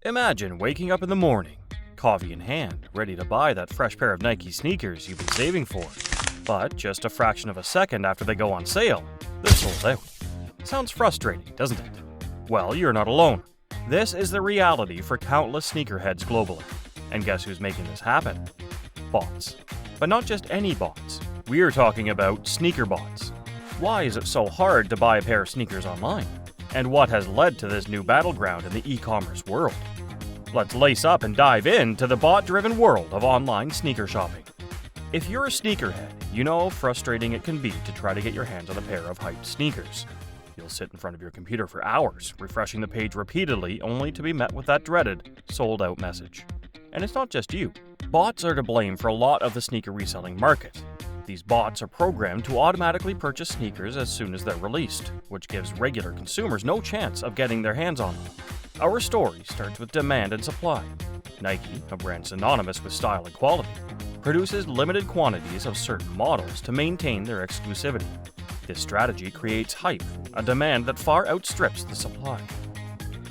Imagine waking up in the morning, coffee in hand, ready to buy that fresh pair of Nike sneakers you've been saving for. But just a fraction of a second after they go on sale, they're sold out. Sounds frustrating, doesn't it? Well, you're not alone. This is the reality for countless sneakerheads globally. And guess who's making this happen? Bots. But not just any bots. We're talking about sneaker bots. Why is it so hard to buy a pair of sneakers online? And what has led to this new battleground in the e-commerce world? Let's lace up and dive into the bot-driven world of online sneaker shopping. If you're a sneakerhead, you know how frustrating it can be to try to get your hands on a pair of hyped sneakers. You'll sit in front of your computer for hours, refreshing the page repeatedly, only to be met with that dreaded, sold-out message. And it's not just you. Bots are to blame for a lot of the sneaker reselling market. These bots are programmed to automatically purchase sneakers as soon as they're released, which gives regular consumers no chance of getting their hands on them. Our story starts with demand and supply. Nike, a brand synonymous with style and quality, produces limited quantities of certain models to maintain their exclusivity. This strategy creates hype, a demand that far outstrips the supply.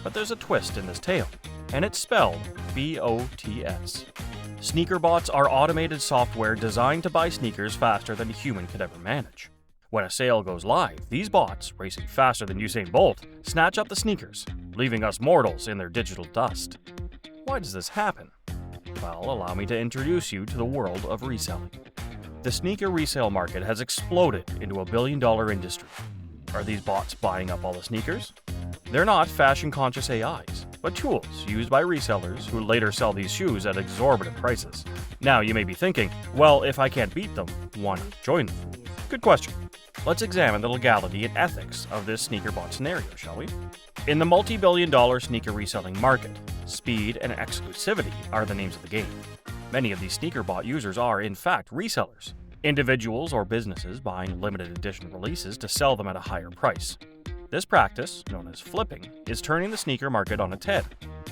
But there's a twist in this tale, and it's spelled B-O-T-S. Sneaker bots are automated software designed to buy sneakers faster than a human could ever manage. When a sale goes live, these bots, racing faster than Usain Bolt, snatch up the sneakers, leaving us mortals in their digital dust. Why does this happen? Well, allow me to introduce you to the world of reselling. The sneaker resale market has exploded into a billion-dollar industry. Are these bots buying up all the sneakers? They're not fashion-conscious AIs, but tools used by resellers who later sell these shoes at exorbitant prices. Now you may be thinking, well, if I can't beat them, why not join them? Good question. Let's examine the legality and ethics of this sneaker bot scenario, shall we? In the multi-billion-dollar sneaker reselling market, speed and exclusivity are the names of the game. Many of these sneaker bot users are, in fact, resellers. Individuals or businesses buying limited edition releases to sell them at a higher price. This practice, known as flipping, is turning the sneaker market on its head.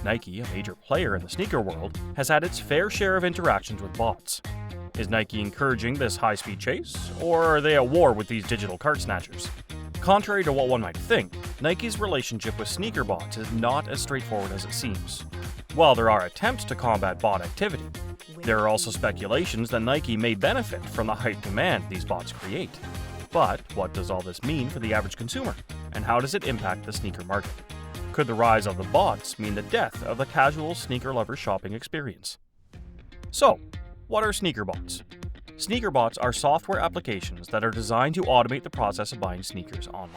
Nike, a major player in the sneaker world, has had its fair share of interactions with bots. Is Nike encouraging this high-speed chase, or are they at war with these digital cart snatchers? Contrary to what one might think, Nike's relationship with sneaker bots is not as straightforward as it seems. While there are attempts to combat bot activity, there are also speculations that Nike may benefit from the hype demand these bots create. But what does all this mean for the average consumer? And how does it impact the sneaker market? Could the rise of the bots mean the death of the casual sneaker lover shopping experience? So, what are sneaker bots? Sneaker bots are software applications that are designed to automate the process of buying sneakers online.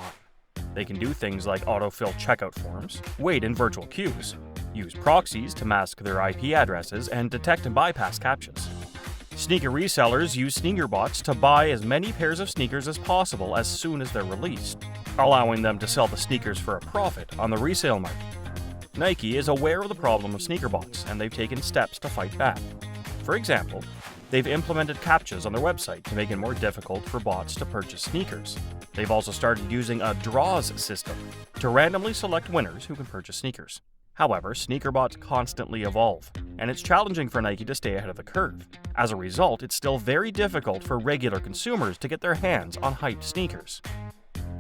They can do things like autofill checkout forms, wait in virtual queues, use proxies to mask their IP addresses, and detect and bypass CAPTCHAs. Sneaker resellers use sneaker bots to buy as many pairs of sneakers as possible as soon as they're released, allowing them to sell the sneakers for a profit on the resale market. Nike is aware of the problem of sneaker bots, and they've taken steps to fight back. For example, they've implemented CAPTCHAs on their website to make it more difficult for bots to purchase sneakers. They've also started using a draws system to randomly select winners who can purchase sneakers. However, sneaker bots constantly evolve, and it's challenging for Nike to stay ahead of the curve. As a result, it's still very difficult for regular consumers to get their hands on hyped sneakers.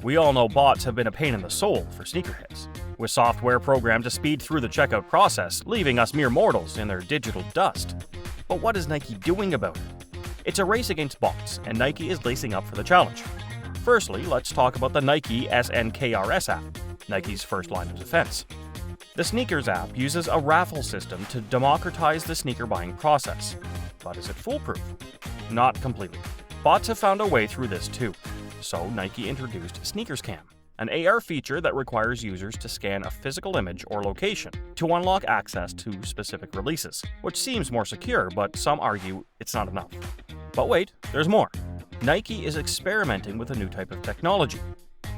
We all know bots have been a pain in the soul for sneakerheads, with software programmed to speed through the checkout process, leaving us mere mortals in their digital dust. But what is Nike doing about it? It's a race against bots, and Nike is lacing up for the challenge. Firstly, let's talk about the Nike SNKRS app, Nike's first line of defense. The Sneakers app uses a raffle system to democratize the sneaker buying process. But is it foolproof? Not completely. Bots have found a way through this too. So Nike introduced Sneakers Cam, an AR feature that requires users to scan a physical image or location to unlock access to specific releases, which seems more secure, but some argue it's not enough. But wait, there's more. Nike is experimenting with a new type of technology,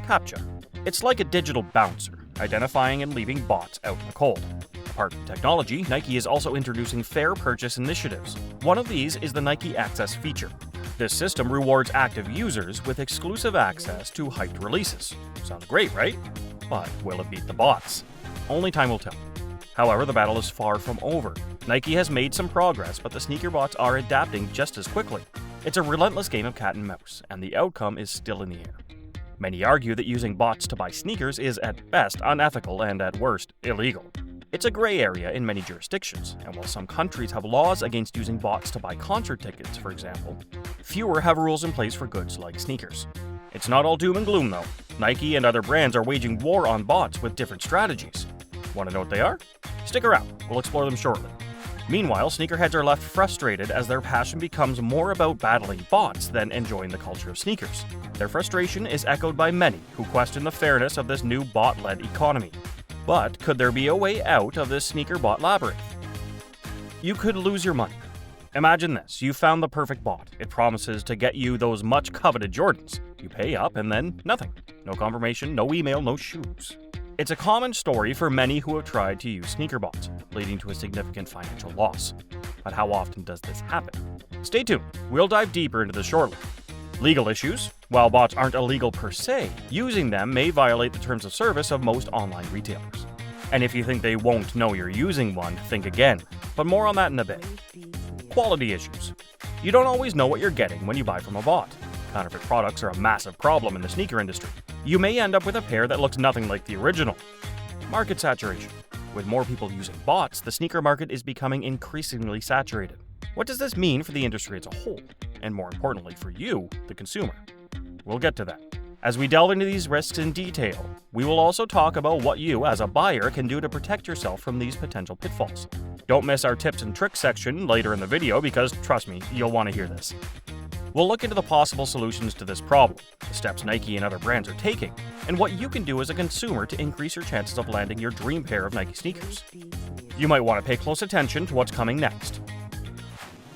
CAPTCHA. It's like a digital bouncer, identifying and leaving bots out in the cold. Apart from technology, Nike is also introducing fair purchase initiatives. One of these is the Nike Access feature. This system rewards active users with exclusive access to hyped releases. Sounds great, right? But will it beat the bots? Only time will tell. However, the battle is far from over. Nike has made some progress, but the sneaker bots are adapting just as quickly. It's a relentless game of cat and mouse, and the outcome is still in the air. Many argue that using bots to buy sneakers is at best unethical and at worst illegal. It's a gray area in many jurisdictions, and while some countries have laws against using bots to buy concert tickets, for example, fewer have rules in place for goods like sneakers. It's not all doom and gloom, though. Nike and other brands are waging war on bots with different strategies. Want to know what they are? Stick around, we'll explore them shortly. Meanwhile, sneakerheads are left frustrated as their passion becomes more about battling bots than enjoying the culture of sneakers. Their frustration is echoed by many who question the fairness of this new bot-led economy. But could there be a way out of this sneaker bot labyrinth? You could lose your money. Imagine this, you found the perfect bot. It promises to get you those much coveted Jordans. You pay up and then nothing. No confirmation, no email, no shoes. It's a common story for many who have tried to use sneaker bots, leading to a significant financial loss. But how often does this happen? Stay tuned, we'll dive deeper into this shortly. Legal issues. While bots aren't illegal per se, using them may violate the terms of service of most online retailers. And if you think they won't know you're using one, think again. But more on that in a bit. Quality issues. You don't always know what you're getting when you buy from a bot. Counterfeit products are a massive problem in the sneaker industry. You may end up with a pair that looks nothing like the original. Market saturation. With more people using bots, the sneaker market is becoming increasingly saturated. What does this mean for the industry as a whole? And more importantly for you, the consumer? We'll get to that. As we delve into these risks in detail, we will also talk about what you, as a buyer, can do to protect yourself from these potential pitfalls. Don't miss our tips and tricks section later in the video because, trust me, you'll want to hear this. We'll look into the possible solutions to this problem, the steps Nike and other brands are taking, and what you can do as a consumer to increase your chances of landing your dream pair of Nike sneakers. You might want to pay close attention to what's coming next.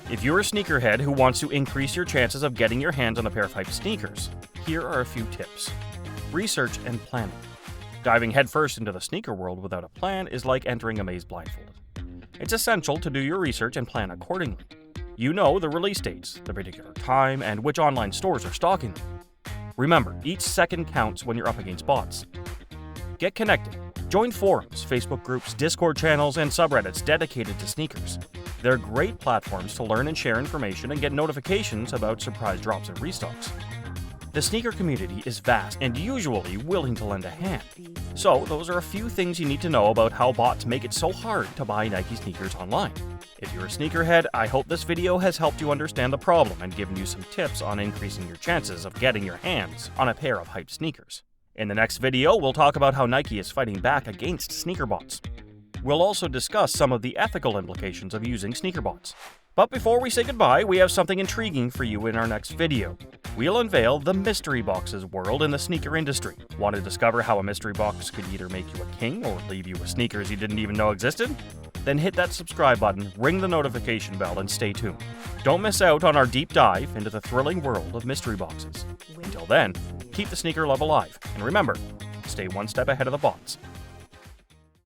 If you're a sneakerhead who wants to increase your chances of getting your hands on a pair of hype sneakers, here are a few tips. Research and planning. Diving headfirst into the sneaker world without a plan is like entering a maze blindfolded. It's essential to do your research and plan accordingly. You know the release dates, the particular time, and which online stores are stocking them. Remember, each second counts when you're up against bots. Get connected. Join forums, Facebook groups, Discord channels, and subreddits dedicated to sneakers. They're great platforms to learn and share information and get notifications about surprise drops and restocks. The sneaker community is vast and usually willing to lend a hand. So, those are a few things you need to know about how bots make it so hard to buy Nike sneakers online. If you're a sneakerhead, I hope this video has helped you understand the problem and given you some tips on increasing your chances of getting your hands on a pair of hype sneakers. In the next video, we'll talk about how Nike is fighting back against sneaker bots. We'll also discuss some of the ethical implications of using sneaker bots. But before we say goodbye, we have something intriguing for you in our next video. We'll unveil the mystery boxes world in the sneaker industry. Want to discover how a mystery box could either make you a king or leave you with sneakers you didn't even know existed? Then hit that subscribe button, ring the notification bell, and stay tuned. Don't miss out on our deep dive into the thrilling world of mystery boxes. Until then, keep the sneaker love alive, and remember, stay one step ahead of the bots.